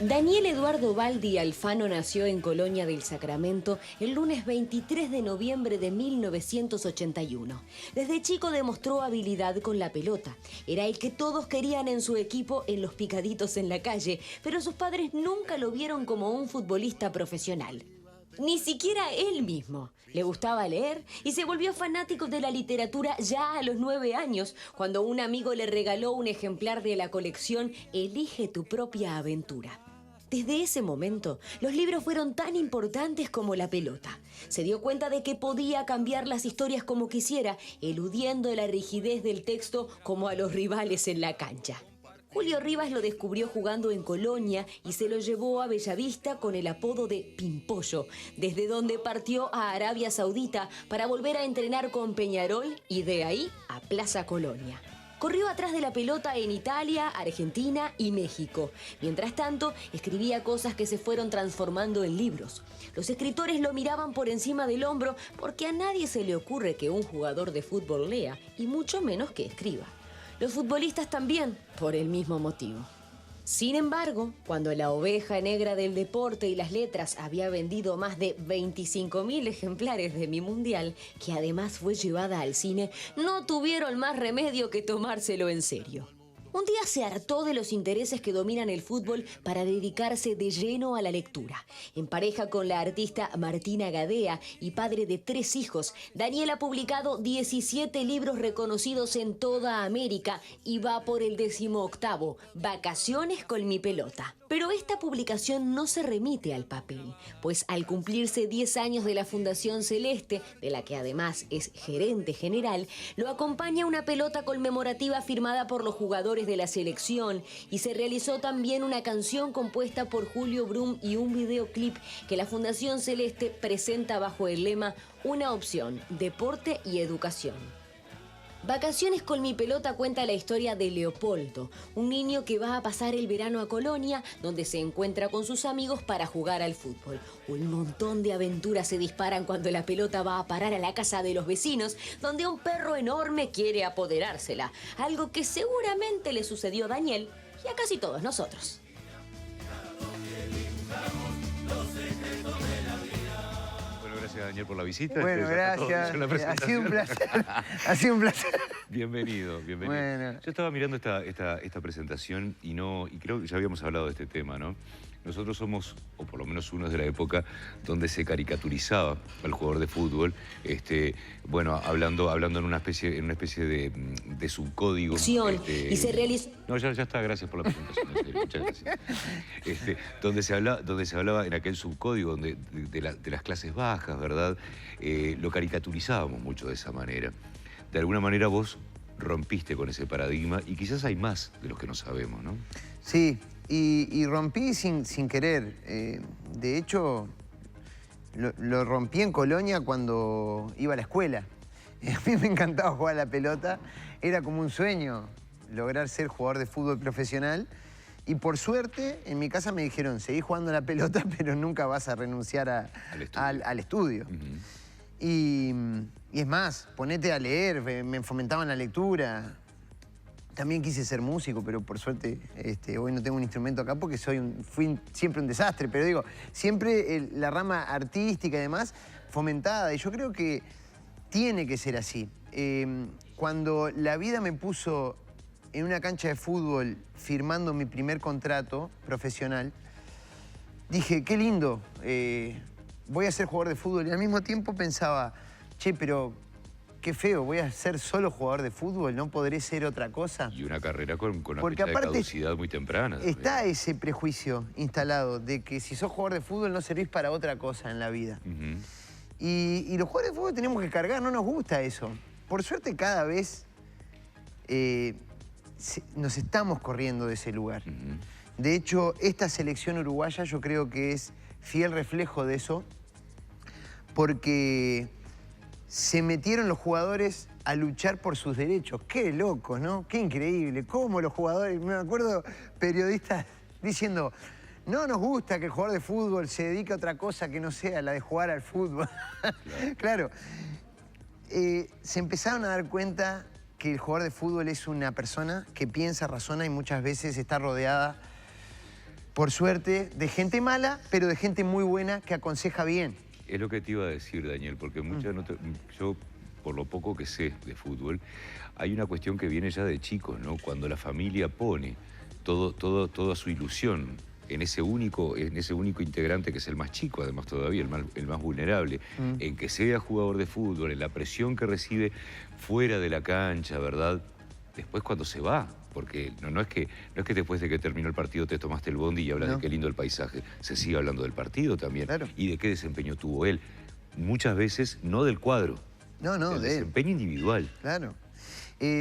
Daniel Eduardo Baldi Alfano nació en Colonia del Sacramento el lunes 23 de noviembre de 1981. Desde chico demostró habilidad con la pelota. Era el que todos querían en su equipo en los picaditos en la calle, pero sus padres nunca lo vieron como un futbolista profesional. Ni siquiera él mismo. Le gustaba leer y se volvió fanático de la literatura ya a los 9 años, cuando un amigo le regaló un ejemplar de la colección Elige tu propia aventura. Desde ese momento, los libros fueron tan importantes como la pelota. Se dio cuenta de que podía cambiar las historias como quisiera, eludiendo la rigidez del texto como a los rivales en la cancha. Julio Rivas lo descubrió jugando en Colonia y se lo llevó a Bellavista con el apodo de Pimpollo, desde donde partió a Arabia Saudita para volver a entrenar con Peñarol y de ahí a Plaza Colonia. Corrió atrás de la pelota en Italia, Argentina y México. Mientras tanto, escribía cosas que se fueron transformando en libros. Los escritores lo miraban por encima del hombro porque a nadie se le ocurre que un jugador de fútbol lea, y mucho menos que escriba. Los futbolistas también, por el mismo motivo. Sin embargo, cuando la oveja negra del deporte y las letras había vendido más de 25.000 ejemplares de Mi Mundial, que además fue llevada al cine, no tuvieron más remedio que tomárselo en serio. Un día se hartó de los intereses que dominan el fútbol para dedicarse de lleno a la lectura. En pareja con la artista Martina Gadea y padre de 3 hijos, Daniel ha publicado 17 libros reconocidos en toda América y va por el 18º, Vacaciones con mi pelota. Pero esta publicación no se remite al papel, pues al cumplirse 10 años de la Fundación Celeste, de la que además es gerente general, lo acompaña una pelota conmemorativa firmada por los jugadores de la selección, y se realizó también una canción compuesta por Julio Brum y un videoclip que la Fundación Celeste presenta bajo el lema Una opción, deporte y educación. Vacaciones con mi pelota cuenta la historia de Leopoldo, un niño que va a pasar el verano a Colonia, donde se encuentra con sus amigos para jugar al fútbol. Un montón de aventuras se disparan cuando la pelota va a parar a la casa de los vecinos, donde un perro enorme quiere apoderársela, algo que seguramente le sucedió a Daniel y a casi todos nosotros. Gracias, Daniel, por la visita. Bueno, gracias. Ha sido un placer. Ha sido un placer. Bienvenido, bienvenido. Bueno. Yo estaba mirando esta presentación y creo que ya habíamos hablado de este tema, ¿no? Nosotros somos, o por lo menos uno, de la época donde se caricaturizaba al jugador de fútbol, bueno, hablando en una especie de subcódigo. Y se realizó... No, ya está, gracias por la presentación, en serio, muchas gracias. Donde se hablaba en aquel subcódigo de las clases bajas, ¿verdad? Lo caricaturizábamos mucho de esa manera. De alguna manera vos rompiste con ese paradigma y quizás hay más de los que no sabemos, ¿no? Sí, y rompí sin querer. De hecho, lo rompí en Colonia cuando iba a la escuela. A mí me encantaba jugar a la pelota. Era como un sueño lograr ser jugador de fútbol profesional. Y por suerte, en mi casa me dijeron, seguí jugando a la pelota, pero nunca vas a renunciar al estudio. Y es más, ponete a leer, me fomentaban la lectura. También quise ser músico, pero por suerte hoy no tengo un instrumento acá porque fui siempre un desastre. Pero digo, siempre la rama artística y demás fomentada. Y yo creo que tiene que ser así. Cuando la vida me puso en una cancha de fútbol firmando mi primer contrato profesional, dije, qué lindo, voy a ser jugador de fútbol. Y al mismo tiempo pensaba, che, pero qué feo, voy a ser solo jugador de fútbol, ¿no podré ser otra cosa? Y una carrera con una Porque fecha de aparte caducidad muy temprana. Está ese prejuicio instalado de que si sos jugador de fútbol no servís para otra cosa en la vida. Y los jugadores de fútbol tenemos que cargar, no nos gusta eso. Por suerte cada vez nos estamos corriendo de ese lugar. De hecho, esta selección uruguaya yo creo que es fiel reflejo de eso, porque se metieron los jugadores a luchar por sus derechos. Qué locos, ¿no? Qué increíble. Cómo los jugadores, me acuerdo periodistas diciendo, no nos gusta que el jugador de fútbol se dedique a otra cosa que no sea la de jugar al fútbol. Claro. Se empezaron a dar cuenta que el jugador de fútbol es una persona que piensa, razona y muchas veces está rodeada por suerte, de gente mala, pero de gente muy buena que aconseja bien. Es lo que te iba a decir, Daniel, porque yo, por lo poco que sé de fútbol, hay una cuestión que viene ya de chicos, ¿no? Cuando la familia pone toda su ilusión en ese único integrante que es el más chico, además todavía, el más vulnerable, en que sea jugador de fútbol, en la presión que recibe fuera de la cancha, ¿verdad? Después cuando se va, porque no es que después de que terminó el partido te tomaste el bondi y hablas de qué lindo el paisaje, se sigue hablando del partido también, claro, y de qué desempeño tuvo él. Muchas veces no del cuadro, del desempeño individual. Claro.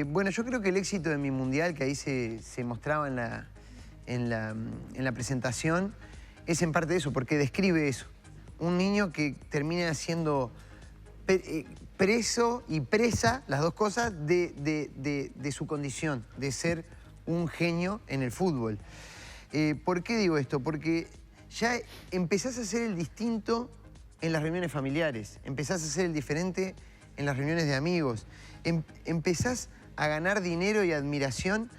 Bueno, yo creo que el éxito de mi mundial, que ahí se mostraba en la presentación, es en parte eso, porque describe eso. Un niño que termina siendo preso y presa, las dos cosas, de su condición, de ser un genio en el fútbol. ¿Por qué digo esto? Porque ya empezás a ser el distinto en las reuniones familiares, empezás a ser el diferente en las reuniones de amigos, empezás a ganar dinero y admiración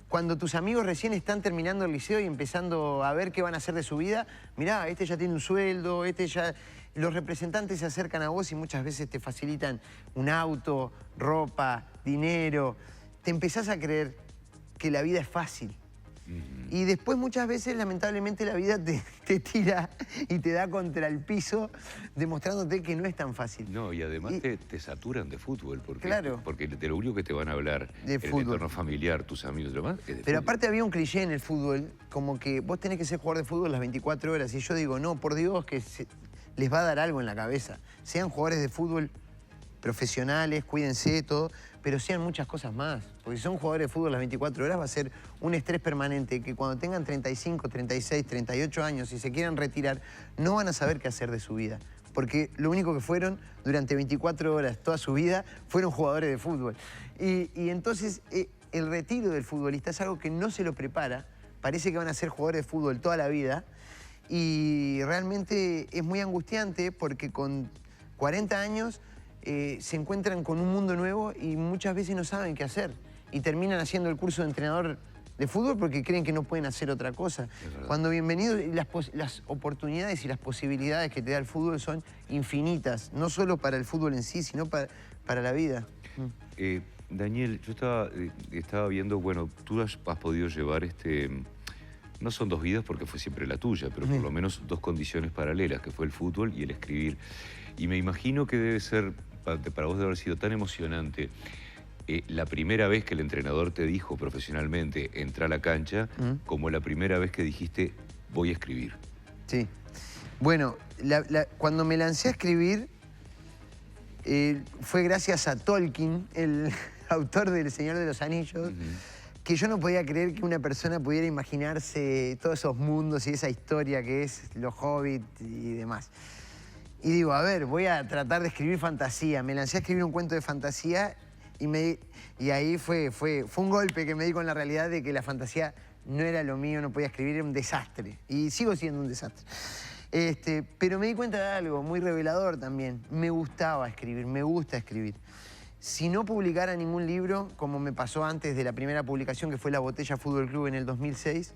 cuando tus amigos recién están terminando el liceo y empezando a ver qué van a hacer de su vida. Mirá, este ya tiene un sueldo, este ya... Los representantes se acercan a vos y muchas veces te facilitan un auto, ropa, dinero. Te empezás a creer que la vida es fácil. Y después muchas veces, lamentablemente, la vida te tira y te da contra el piso, demostrándote que no es tan fácil. No, y además te saturan de fútbol, porque, claro, porque de lo único que te van a hablar de en fútbol, el entorno familiar, tus amigos y demás, es de Pero fútbol. Aparte había un cliché en el fútbol, como que vos tenés que ser jugador de fútbol las 24 horas. Y yo digo, no, por Dios, que les va a dar algo en la cabeza. Sean jugadores de fútbol profesionales, cuídense, todo, pero sean muchas cosas más. Porque si son jugadores de fútbol las 24 horas va a ser un estrés permanente que cuando tengan 35, 36, 38 años y se quieran retirar, no van a saber qué hacer de su vida. Porque lo único que fueron durante 24 horas toda su vida fueron jugadores de fútbol. Y entonces el retiro del futbolista es algo que no se lo prepara. Parece que van a ser jugadores de fútbol toda la vida. Y realmente es muy angustiante porque con 40 años se encuentran con un mundo nuevo y muchas veces no saben qué hacer. Y terminan haciendo el curso de entrenador de fútbol porque creen que no pueden hacer otra cosa. Cuando bienvenido, las oportunidades y las posibilidades que te da el fútbol son infinitas. No solo para el fútbol en sí, sino para la vida. Daniel, yo estaba viendo, bueno, tú has podido llevar no son dos vidas porque fue siempre la tuya, pero por lo menos dos condiciones paralelas, que fue el fútbol y el escribir. Y me imagino que debe ser, para vos debe haber sido tan emocionante, la primera vez que el entrenador te dijo profesionalmente, entra a la cancha, como la primera vez que dijiste, voy a escribir. Sí. Bueno, cuando me lancé a escribir, fue gracias a Tolkien, el autor del Señor de los Anillos, que yo no podía creer que una persona pudiera imaginarse todos esos mundos y esa historia que es los Hobbit y demás. Y digo, a ver, voy a tratar de escribir fantasía. Me lancé a escribir un cuento de fantasía y ahí fue un golpe que me di con la realidad de que la fantasía no era lo mío, no podía escribir, era un desastre. Y sigo siendo un desastre. Pero me di cuenta de algo muy revelador también. Me gustaba escribir, me gusta escribir. Si no publicara ningún libro, como me pasó antes de la primera publicación, que fue La Botella Fútbol Club en el 2006,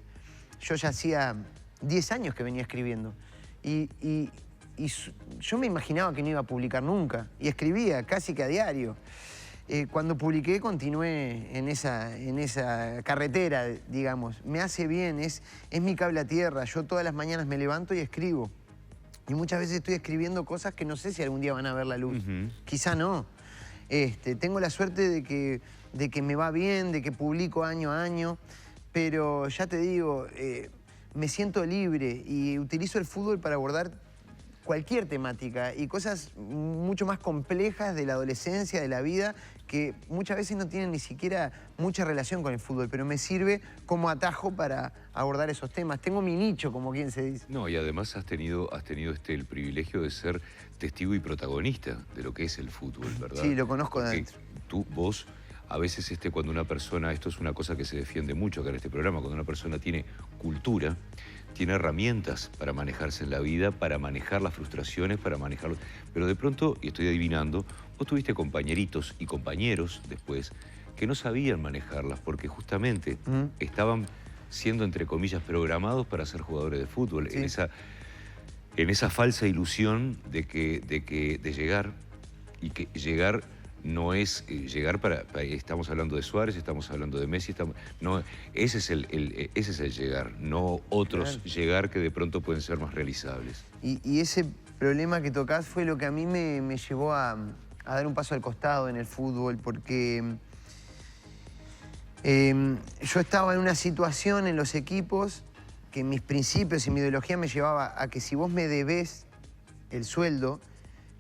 yo ya hacía 10 años que venía escribiendo. Y yo me imaginaba que no iba a publicar nunca. Y escribía casi que a diario. Cuando publiqué, continué en esa carretera, digamos. Me hace bien, es mi cable a tierra. Yo todas las mañanas me levanto y escribo. Y muchas veces estoy escribiendo cosas que no sé si algún día van a ver la luz. Quizá no. Tengo la suerte de que me va bien, de que publico año a año, pero ya te digo, me siento libre y utilizo el fútbol para abordar cualquier temática y cosas mucho más complejas de la adolescencia, de la vida, que muchas veces no tienen ni siquiera mucha relación con el fútbol, pero me sirve como atajo para abordar esos temas. Tengo mi nicho, como quien se dice. No, y además has tenido el privilegio de ser testigo y protagonista de lo que es el fútbol, ¿verdad? Sí, lo conozco de adentro. Vos, a veces cuando una persona, esto es una cosa que se defiende mucho acá en este programa, cuando una persona tiene cultura, tiene herramientas para manejarse en la vida, para manejar las frustraciones, para manejarlo. Pero de pronto, y estoy adivinando, vos tuviste compañeritos y compañeros después que no sabían manejarlas porque justamente estaban siendo, entre comillas, programados para ser jugadores de fútbol, Sí. en esa falsa ilusión de llegar, y que llegar no es llegar estamos hablando de Suárez, estamos hablando de Messi, no, ese es el llegar, no otros Claro. llegar que de pronto pueden ser más realizables. Y ese problema que tocás fue lo que a mí me llevó a dar un paso al costado en el fútbol, porque yo estaba en una situación en los equipos que mis principios y mi ideología me llevaba a que si vos me debés el sueldo,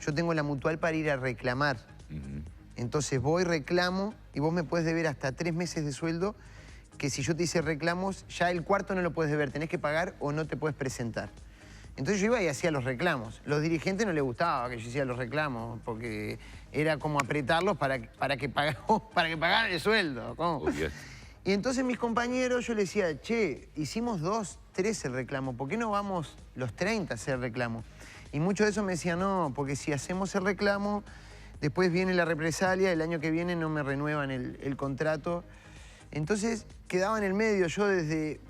yo tengo la mutual para ir a reclamar. Ujú. Entonces voy, reclamo y vos me puedes deber hasta 3 meses de sueldo, que si yo te hice reclamos, ya el cuarto no lo puedes deber, tenés que pagar o no te puedes presentar. Entonces yo iba y hacía los reclamos. Los dirigentes no les gustaba que yo hiciera los reclamos, porque era como apretarlos para que pagaran el sueldo. ¿Cómo? Obvio. Y entonces mis compañeros, yo les decía, che, hicimos 2, 3 el reclamo, ¿por qué no vamos los 30 a hacer el reclamo? Y muchos de esos me decían, no, porque si hacemos el reclamo, después viene la represalia, el año que viene no me renuevan el contrato. Entonces quedaba en el medio yo desde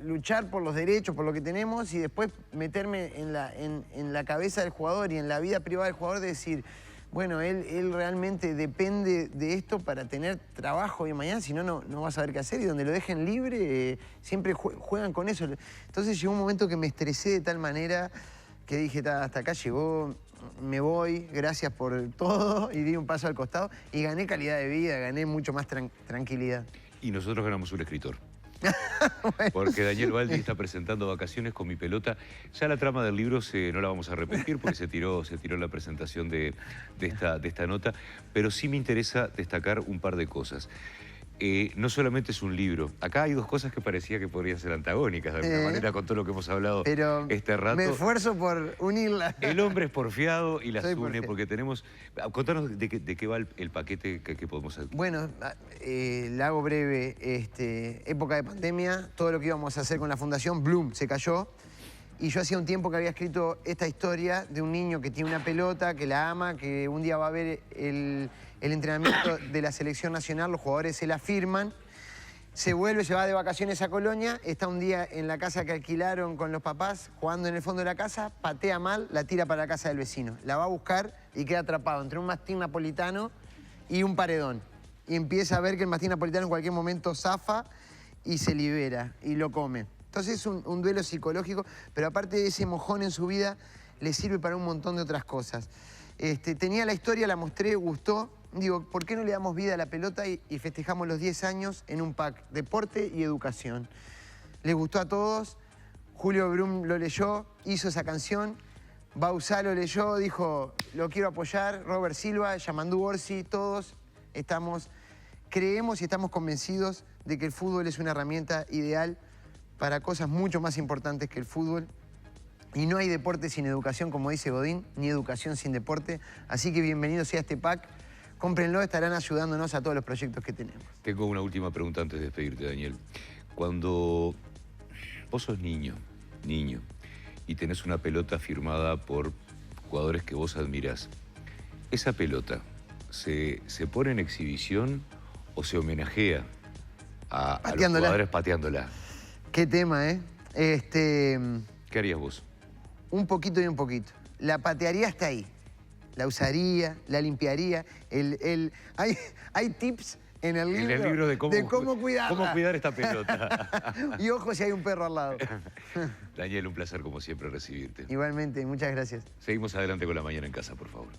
luchar por los derechos, por lo que tenemos, y después meterme en la cabeza del jugador y en la vida privada del jugador de decir, bueno, él realmente depende de esto para tener trabajo hoy y mañana, si no, no va a saber qué hacer, y donde lo dejen libre, siempre juegan con eso. Entonces llegó un momento que me estresé de tal manera que dije, hasta acá llegó, me voy, gracias por todo, y di un paso al costado, y gané calidad de vida, gané mucho más tranquilidad. Y nosotros ganamos un escritor. Porque Daniel Baldi está presentando Vacaciones con mi pelota. Ya la trama del libro no la vamos a repetir porque se tiró la presentación de esta nota, pero sí me interesa destacar un par de cosas. No solamente es un libro. Acá hay 2 cosas que parecía que podrían ser antagónicas de alguna manera con todo lo que hemos hablado este rato. Me esfuerzo por unirlas. El hombre es porfiado y las Soy une porfiado. porque tenemos... Contanos de qué va el paquete que podemos hacer. Bueno, la hago breve. Época de pandemia, todo lo que íbamos a hacer con la fundación, Bloom, se cayó. Y yo hacía un tiempo que había escrito esta historia de un niño que tiene una pelota, que la ama, que un día va a ver el entrenamiento de la selección nacional, los jugadores se la firman, se vuelve, se va de vacaciones a Colonia, está un día en la casa que alquilaron con los papás, jugando en el fondo de la casa, patea mal, la tira para la casa del vecino. La va a buscar y queda atrapado entre un mastín napolitano y un paredón. Y empieza a ver que el mastín napolitano en cualquier momento zafa y se libera y lo come. Entonces es un duelo psicológico, pero aparte de ese mojón en su vida, le sirve para un montón de otras cosas. Tenía la historia, la mostré, gustó. Digo, ¿por qué no le damos vida a la pelota y festejamos los 10 años en un pack? Deporte y educación. Les gustó a todos. Julio Brum lo leyó, hizo esa canción. Bauzá lo leyó, dijo, lo quiero apoyar. Robert Silva, Yamandú Orsi, todos creemos y estamos convencidos de que el fútbol es una herramienta ideal para cosas mucho más importantes que el fútbol. Y no hay deporte sin educación, como dice Godín, ni educación sin deporte. Así que bienvenido sea este pack. Cómprenlo, estarán ayudándonos a todos los proyectos que tenemos. Tengo una última pregunta antes de despedirte, Daniel. Cuando vos sos niño, y tenés una pelota firmada por jugadores que vos admirás, ¿esa pelota se pone en exhibición o se homenajea a los jugadores pateándola? Qué tema, ¿eh? ¿Qué harías vos? Un poquito y un poquito. La patearía hasta ahí. La usaría, la limpiaría. Hay tips en el libro, En el libro de cómo cuidarla. Cómo cuidar esta pelota. Y ojo si hay un perro al lado. Daniel, un placer como siempre recibirte. Igualmente, muchas gracias. Seguimos adelante con La Mañana en Casa, por favor.